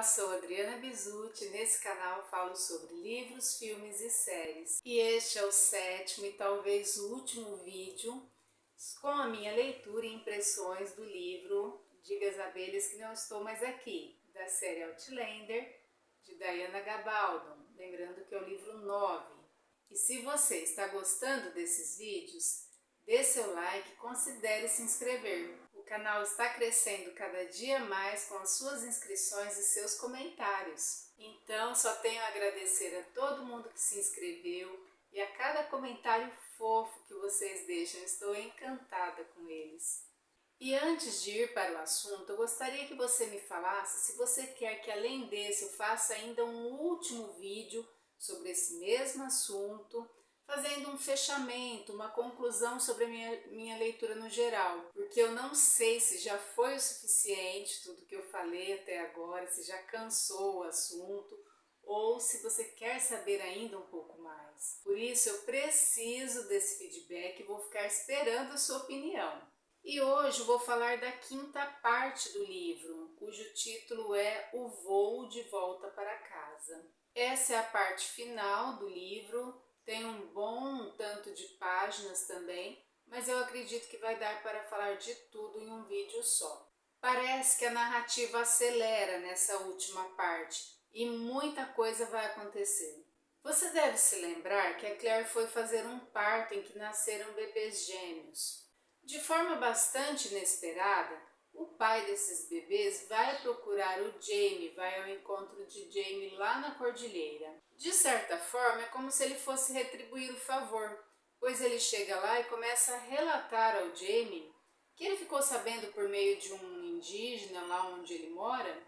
Olá, sou Adriana Bisutti. Nesse canal falo sobre livros, filmes e séries. E este é o sétimo e talvez o último vídeo com a minha leitura e impressões do livro Diga às Abelhas que Não Estou Mais Aqui, da série Outlander, de Diana Gabaldon. Lembrando que é o livro 9. E se você está gostando desses vídeos, dê seu like e considere se inscrever. O canal está crescendo cada dia mais com as suas inscrições e seus comentários. Então, só tenho a agradecer a todo mundo que se inscreveu e a cada comentário fofo que vocês deixam. Estou encantada com eles. E antes de ir para o assunto, eu gostaria que você me falasse se você quer que além desse eu faça ainda um último vídeo sobre esse mesmo assunto, fazendo um fechamento, uma conclusão sobre a minha leitura no geral, porque eu não sei se já foi o suficiente tudo que eu falei até agora, se já cansou o assunto, ou se você quer saber ainda um pouco mais. Por isso eu preciso desse feedback e vou ficar esperando a sua opinião. E hoje eu vou falar da quinta parte do livro, cujo título é O Voo de Volta para Casa. Essa é a parte final do livro, tem um bom tanto de páginas também, mas eu acredito que vai dar para falar de tudo em um vídeo só. Parece que a narrativa acelera nessa última parte e muita coisa vai acontecer. Você deve se lembrar que a Claire foi fazer um parto em que nasceram bebês gêmeos. De forma bastante inesperada, o pai desses bebês vai procurar o Jamie, vai ao encontro de Jamie lá na cordilheira. De certa forma, é como se ele fosse retribuir o favor, pois ele chega lá e começa a relatar ao Jamie que ele ficou sabendo por meio de um indígena lá onde ele mora,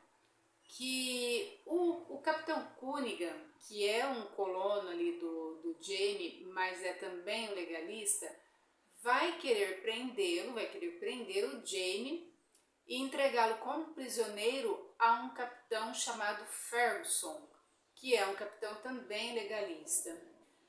que o Capitão Cunningham, que é um colono ali do Jamie, mas é também um legalista, vai querer prendê-lo, vai querer prender o Jamie e entregá-lo como prisioneiro a um capitão chamado Ferguson, que é um capitão também legalista.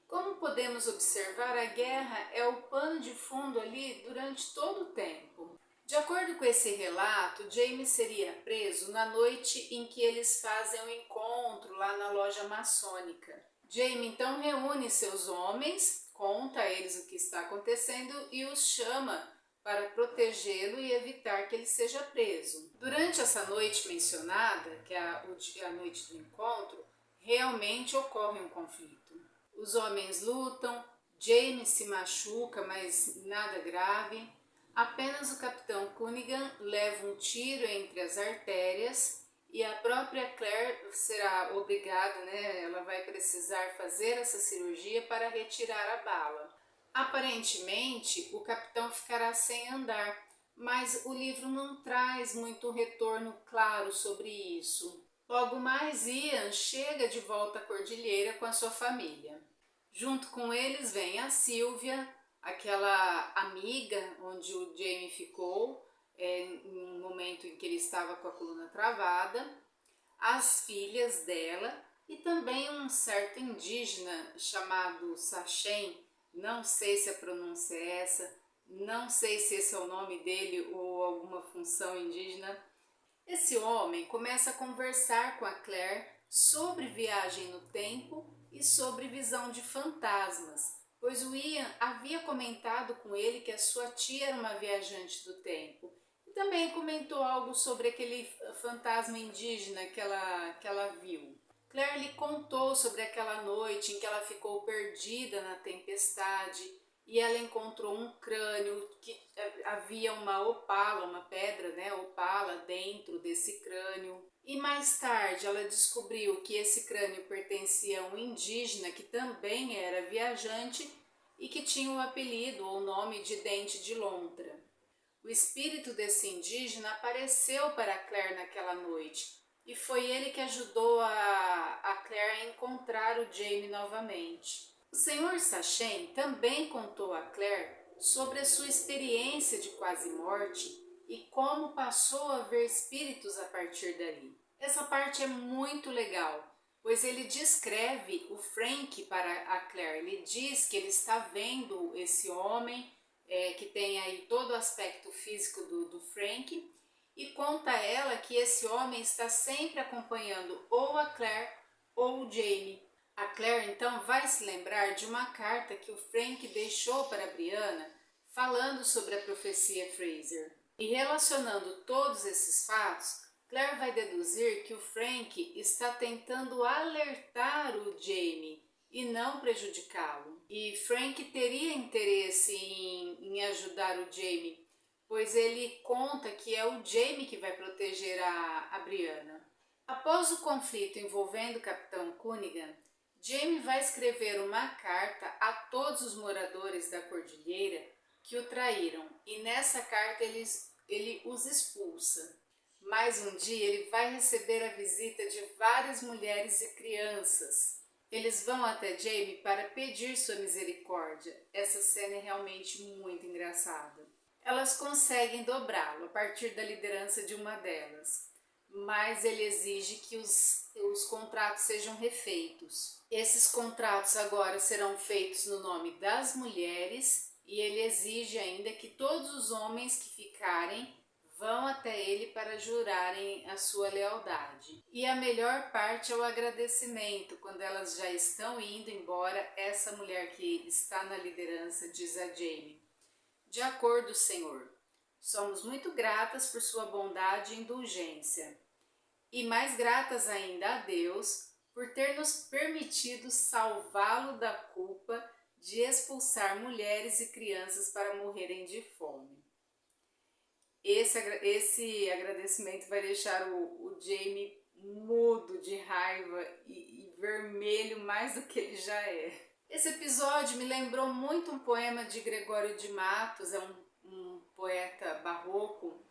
Como podemos observar, a guerra é o pano de fundo ali durante todo o tempo. De acordo com esse relato, Jamie seria preso na noite em que eles fazem o encontro lá na loja maçônica. Jamie então reúne seus homens, conta a eles o que está acontecendo e os chama para protegê-lo e evitar que ele seja preso. Durante essa noite mencionada, que é a noite do encontro, realmente ocorre um conflito. Os homens lutam, Jamie se machuca, mas nada grave. Apenas o Capitão Cunningham leva um tiro entre as artérias e a própria Claire será obrigada, ela vai precisar fazer essa cirurgia para retirar a bala. Aparentemente, o capitão ficará sem andar, mas o livro não traz muito retorno claro sobre isso. Logo mais, Ian chega de volta à cordilheira com a sua família. Junto com eles vem a Sylvia, aquela amiga onde o Jamie ficou, em um momento em que ele estava com a coluna travada, as filhas dela e também um certo indígena chamado Sachem, não sei se a pronúncia é essa, não sei se esse é o nome dele ou alguma função indígena. Esse homem começa a conversar com a Claire sobre viagem no tempo e sobre visão de fantasmas, pois o Ian havia comentado com ele que a sua tia era uma viajante do tempo. E também comentou algo sobre aquele fantasma indígena que ela viu. Claire lhe contou sobre aquela noite em que ela ficou perdida na tempestade e ela encontrou um crânio, que havia uma opala, uma pedra, opala dentro desse crânio. E mais tarde ela descobriu que esse crânio pertencia a um indígena que também era viajante e que tinha o apelido ou nome de Dente de Lontra. O espírito desse indígena apareceu para Claire naquela noite e foi ele que ajudou a Claire a encontrar o Jamie novamente. O Sr. Sachem também contou a Claire sobre a sua experiência de quase morte e como passou a ver espíritos a partir dali. Essa parte é muito legal, pois ele descreve o Frank para a Claire. Ele diz que ele está vendo esse homem que tem aí todo o aspecto físico do Frank e conta a ela que esse homem está sempre acompanhando ou a Claire ou o Jamie. A Claire então vai se lembrar de uma carta que o Frank deixou para a Brianna falando sobre a profecia Fraser. E relacionando todos esses fatos, Claire vai deduzir que o Frank está tentando alertar o Jamie e não prejudicá-lo. E Frank teria interesse em ajudar o Jamie, pois ele conta que é o Jamie que vai proteger a Brianna. Após o conflito envolvendo o Capitão Cunningham, Jamie vai escrever uma carta a todos os moradores da cordilheira que o traíram, e nessa carta ele os expulsa. Mas um dia ele vai receber a visita de várias mulheres e crianças. Eles vão até Jamie para pedir sua misericórdia. Essa cena é realmente muito engraçada. Elas conseguem dobrá-lo a partir da liderança de uma delas, mas ele exige que os contratos sejam refeitos. Esses contratos agora serão feitos no nome das mulheres e ele exige ainda que todos os homens que ficarem vão até ele para jurarem a sua lealdade. E a melhor parte é o agradecimento. Quando elas já estão indo embora, essa mulher que está na liderança diz a Jamie: de acordo, Senhor, somos muito gratas por sua bondade e indulgência, e mais gratas ainda a Deus por ter nos permitido salvá-lo da culpa de expulsar mulheres e crianças para morrerem de fome. Esse agradecimento vai deixar o Jamie mudo de raiva e vermelho mais do que ele já é. Esse episódio me lembrou muito um poema de Gregório de Matos, é um poeta barroco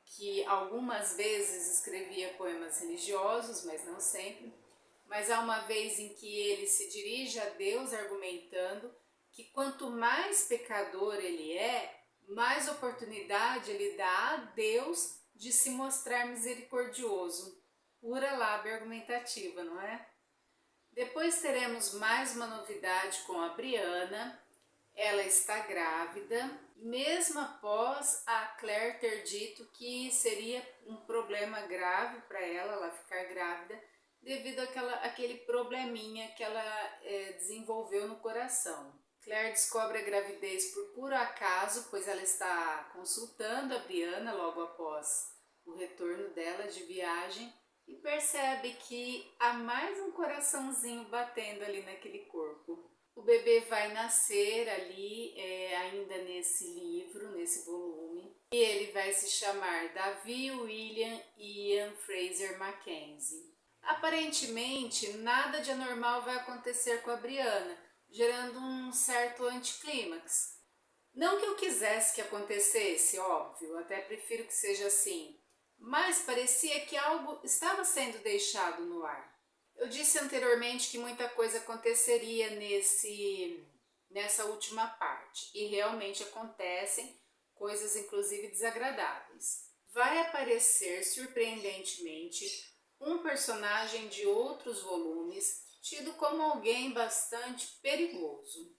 que algumas vezes escrevia poemas religiosos, mas não sempre. Mas há uma vez em que ele se dirige a Deus argumentando que quanto mais pecador ele é, mais oportunidade ele dá a Deus de se mostrar misericordioso. Pura lábia argumentativa, não é? Depois teremos mais uma novidade com a Brianna. Ela está grávida, mesmo após a Claire ter dito que seria um problema grave para ela ficar grávida, devido àquele probleminha que ela desenvolveu no coração. Claire descobre a gravidez por puro acaso, pois ela está consultando a Brianna logo após o retorno dela de viagem e percebe que há mais um coraçãozinho batendo ali naquele corpo. O bebê vai nascer ali, ainda nesse livro, nesse volume, e ele vai se chamar Davi William Ian Fraser Mackenzie. Aparentemente, nada de anormal vai acontecer com a Brianna, gerando um certo anticlímax. Não que eu quisesse que acontecesse, óbvio, até prefiro que seja assim, mas parecia que algo estava sendo deixado no ar. Eu disse anteriormente que muita coisa aconteceria nessa última parte, e realmente acontecem coisas inclusive desagradáveis. Vai aparecer surpreendentemente um personagem de outros volumes, tido como alguém bastante perigoso.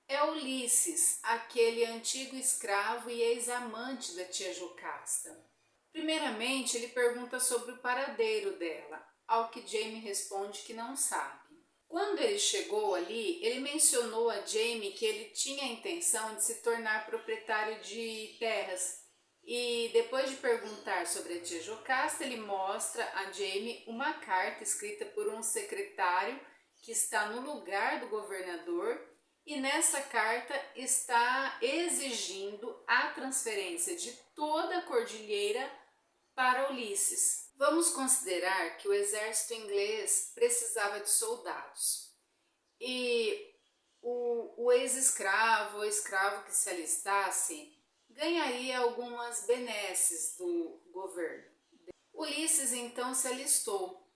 É Ulisses, aquele antigo escravo e ex-amante da tia Jocasta. Primeiramente, ele pergunta sobre o paradeiro dela, ao que Jamie responde que não sabe. Quando ele chegou ali, ele mencionou a Jamie que ele tinha a intenção de se tornar proprietário de terras. E depois de perguntar sobre a tia Jocasta, ele mostra a Jamie uma carta escrita por um secretário que está no lugar do governador, e nessa carta está exigindo a transferência de toda a cordilheira para Ulisses. Vamos considerar que o exército inglês precisava de soldados e o ex-escravo ou escravo que se alistasse ganharia algumas benesses do governo. Ulisses então se alistou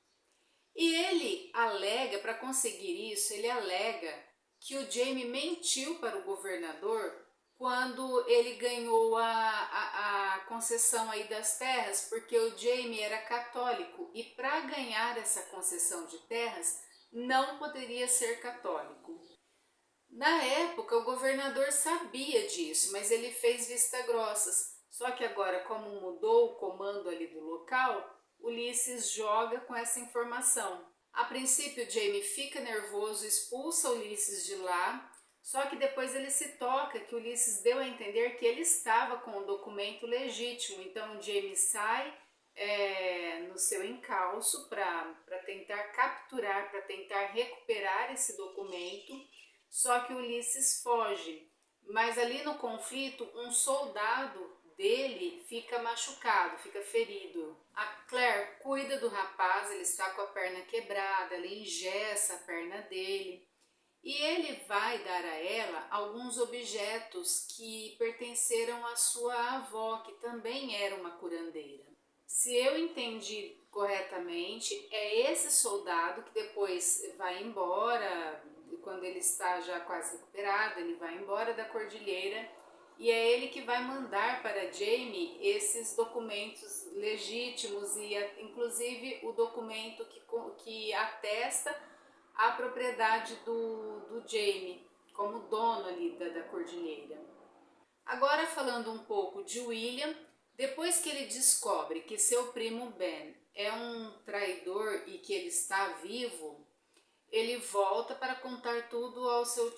e ele alega, para conseguir isso, ele alega que o Jamie mentiu para o governador quando ele ganhou a concessão aí das terras, porque o Jamie era católico e para ganhar essa concessão de terras não poderia ser católico. Na época o governador sabia disso, mas ele fez vista grossas, Só que agora, como mudou o comando ali do local, Ulisses joga com essa informação. A princípio, Jaime fica nervoso, expulsa Ulisses de lá, só que depois ele se toca que Ulisses deu a entender que ele estava com o documento legítimo. Então, Jaime sai no seu encalço para tentar capturar, para tentar recuperar esse documento, só que Ulisses foge. Mas ali no conflito, um soldado dele fica machucado, fica ferido. A Claire cuida do rapaz, ele está com a perna quebrada, ela engessa a perna dele. E ele vai dar a ela alguns objetos que pertenceram à sua avó, que também era uma curandeira. Se eu entendi corretamente, é esse soldado que depois vai embora, quando ele está já quase recuperado, ele vai embora da cordilheira e é ele que vai mandar para Jaime esses documentos legítimos e inclusive o documento que atesta a propriedade do Jaime como dono ali da cordilheira. Agora falando um pouco de William, depois que ele descobre que seu primo Ben é um traidor e que ele está vivo, ele volta para contar tudo ao seu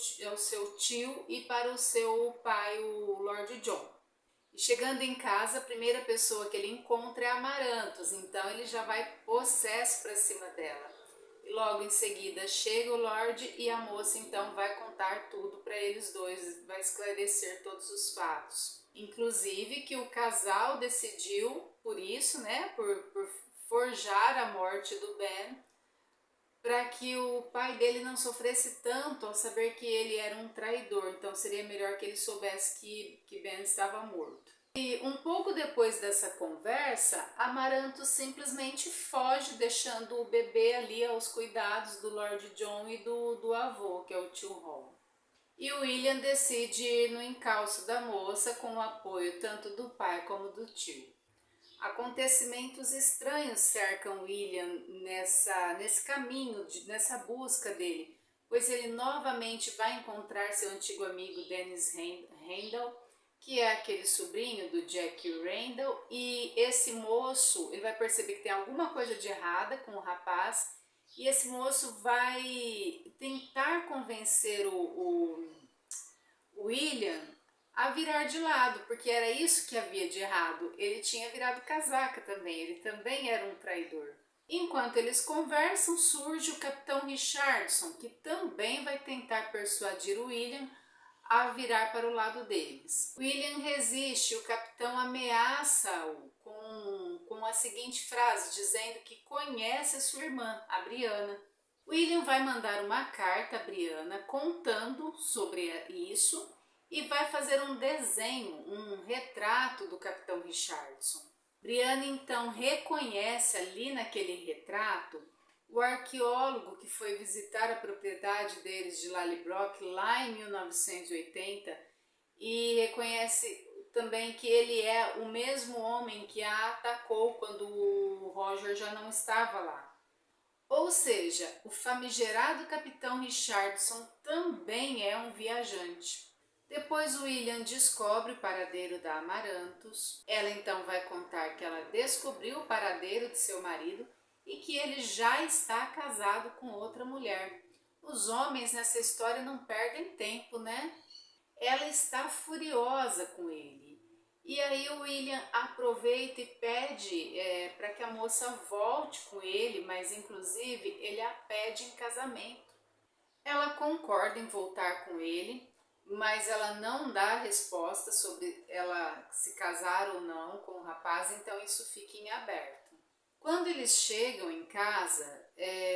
tio e para o seu pai, o Lord John. E chegando em casa, a primeira pessoa que ele encontra é Amarantos, então ele já vai possesso para cima dela. E logo em seguida chega o Lorde e a moça então vai contar tudo para eles dois, vai esclarecer todos os fatos. Inclusive que o casal decidiu, por isso, né, por forjar a morte do Ben, para que o pai dele não sofresse tanto ao saber que ele era um traidor. Então seria melhor que ele soubesse que Ben estava morto. E um pouco depois dessa conversa, Amaranto simplesmente foge, deixando o bebê ali aos cuidados do Lord John e do avô, que é o tio Hall. E o William decide ir no encalço da moça com o apoio tanto do pai como do tio. Acontecimentos estranhos cercam William nesse caminho, nessa busca dele, pois ele novamente vai encontrar seu antigo amigo Dennis Randall, que é aquele sobrinho do Jack Randall, e esse moço, ele vai perceber que tem alguma coisa de errada com o rapaz, e esse moço vai tentar convencer o William a virar de lado, porque era isso que havia de errado. Ele tinha virado casaca também, ele também era um traidor. Enquanto eles conversam, surge o Capitão Richardson, que também vai tentar persuadir o William a virar para o lado deles. William resiste, o capitão ameaça-o com a seguinte frase, dizendo que conhece a sua irmã, a Brianna. William vai mandar uma carta a Brianna contando sobre isso e vai fazer um desenho, um retrato do Capitão Richardson. Brianna então reconhece ali naquele retrato o arqueólogo que foi visitar a propriedade deles de Lallybroch lá em 1980 e reconhece também que ele é o mesmo homem que a atacou quando o Roger já não estava lá. Ou seja, o famigerado Capitão Richardson também é um viajante. Depois William descobre o paradeiro da Amarantos. Ela então vai contar que ela descobriu o paradeiro de seu marido e que ele já está casado com outra mulher. Os homens nessa história não perdem tempo, né? Ela está furiosa com ele. E aí o William aproveita e pede para que a moça volte com ele, mas inclusive ele a pede em casamento. Ela concorda em voltar com ele, mas ela não dá resposta sobre ela se casar ou não com o rapaz, então isso fica em aberto. Quando eles chegam em casa,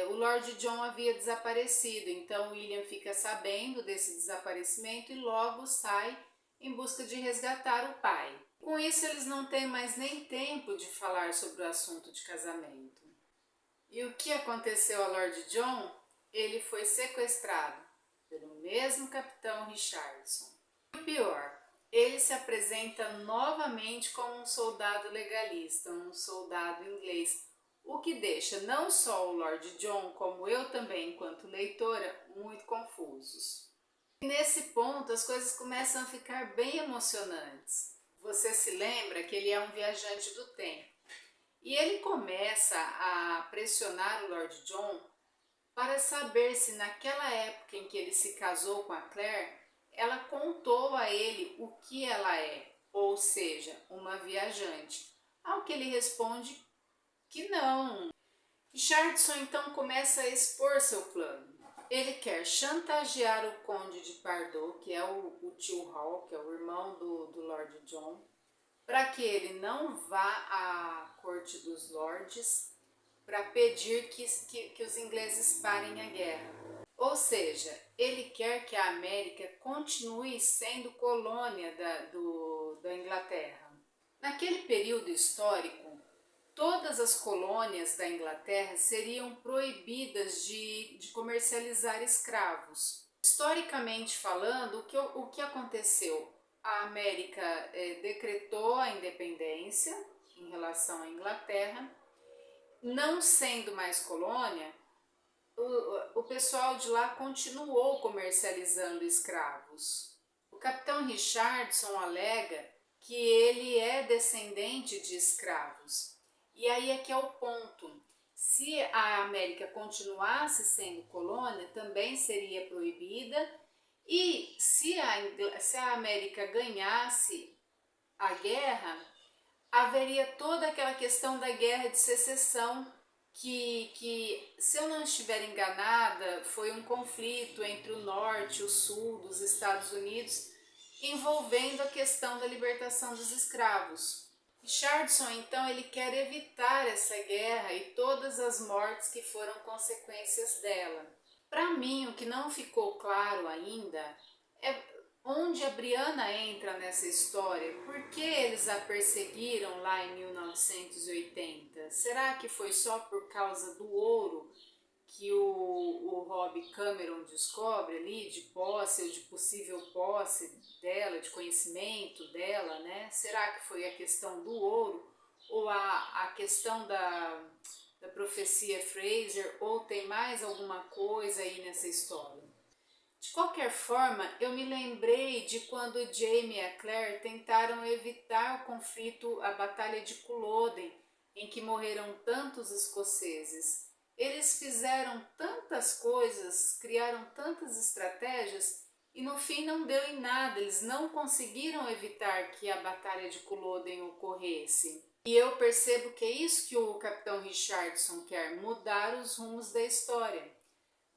o Lord John havia desaparecido, então William fica sabendo desse desaparecimento e logo sai em busca de resgatar o pai. Com isso, eles não têm mais nem tempo de falar sobre o assunto de casamento. E o que aconteceu a Lord John? Ele foi sequestrado pelo mesmo Capitão Richardson. E o pior, ele se apresenta novamente como um soldado legalista, um soldado inglês, o que deixa não só o Lord John, como eu também, enquanto leitora, muito confusos. E nesse ponto as coisas começam a ficar bem emocionantes. você se lembra que ele é um viajante do tempo. E ele começa a pressionar o Lord John para saber se naquela época em que ele se casou com a Claire, ela contou a ele o que ela é, ou seja, uma viajante. Ao que ele responde que não. Richardson então começa a expor seu plano. Ele quer chantagear o Conde de Pardoe, que é o tio Hall, que é o irmão do Lord John, para que ele não vá à corte dos lords para pedir que os ingleses parem a guerra. Ou seja, ele quer que a América continue sendo colônia da Inglaterra. Naquele período histórico, todas as colônias da Inglaterra seriam proibidas de comercializar escravos. Historicamente falando, o que aconteceu? A América decretou a independência em relação à Inglaterra. Não sendo mais colônia, o pessoal de lá continuou comercializando escravos. O capitão Richardson alega que ele é descendente de escravos. E aí é que é o ponto. Se a América continuasse sendo colônia, também seria proibida. E se a América ganhasse a guerra, haveria toda aquela questão da guerra de secessão, que se eu não estiver enganada, foi um conflito entre o norte e o sul dos Estados Unidos, envolvendo a questão da libertação dos escravos. Richardson, então, ele quer evitar essa guerra e todas as mortes que foram consequências dela. Para mim, o que não ficou claro ainda é onde a Brianna entra nessa história. Por que eles a perseguiram lá em 1980? Será que foi só por causa do ouro que o Rob Cameron descobre ali, de posse ou de possível posse dela, de conhecimento dela, né? Será que foi a questão do ouro ou a questão da profecia Fraser, ou tem mais alguma coisa aí nessa história? De qualquer forma, eu me lembrei de quando Jaime e a Claire tentaram evitar o conflito, a Batalha de Culloden, em que morreram tantos escoceses. Eles fizeram tantas coisas, criaram tantas estratégias e no fim não deu em nada, eles não conseguiram evitar que a Batalha de Culloden ocorresse. E eu percebo que é isso que o Capitão Richardson quer, mudar os rumos da história.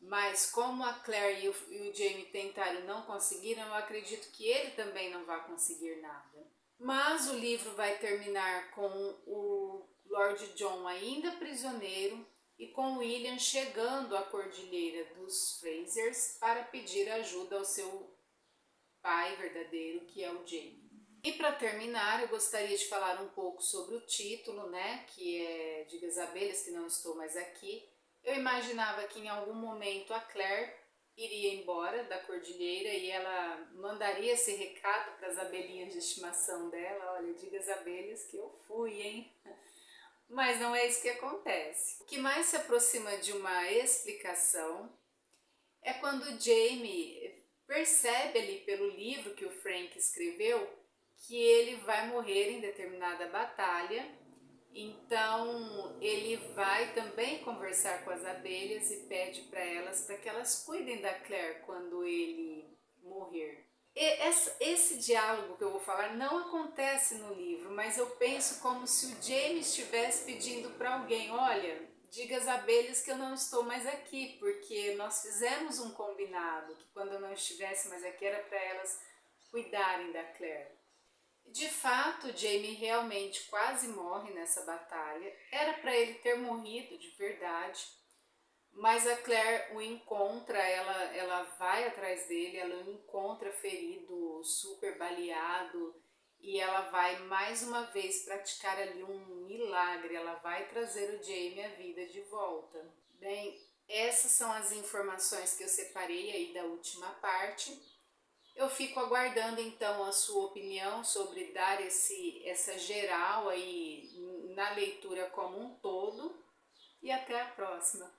Mas como a Claire e o Jaime tentaram e não conseguiram, eu acredito que ele também não vai conseguir nada. Mas o livro vai terminar com o Lord John ainda prisioneiro e com William chegando à Cordilheira dos Frasers para pedir ajuda ao seu pai verdadeiro, que é o Jaime. E para terminar, eu gostaria de falar um pouco sobre o título, né, que é Diga às Abelhas que não estou mais aqui. Eu imaginava que em algum momento a Claire iria embora da cordilheira e ela mandaria esse recado para as abelhinhas de estimação dela: olha, diga às abelhas que eu fui, hein? Mas não é isso que acontece. O que mais se aproxima de uma explicação é quando Jaime percebe ali pelo livro que o Frank escreveu que ele vai morrer em determinada batalha. Então ele vai também conversar com as abelhas e pede para que elas cuidem da Claire quando ele morrer. Esse diálogo que eu vou falar não acontece no livro, mas eu penso como se o Jaime estivesse pedindo para alguém: olha, diga às abelhas que eu não estou mais aqui, porque nós fizemos um combinado, que quando eu não estivesse mais aqui era para elas cuidarem da Claire. De fato, Jaime realmente quase morre nessa batalha. Era para ele ter morrido de verdade, mas a Claire o encontra, ela vai atrás dele, ela o encontra ferido, super baleado, e ela vai mais uma vez praticar ali um milagre, ela vai trazer o Jaime à vida de volta. Bem, essas são as informações que eu separei aí da última parte. Eu fico aguardando então a sua opinião sobre dar essa geral aí na leitura como um todo, e até a próxima.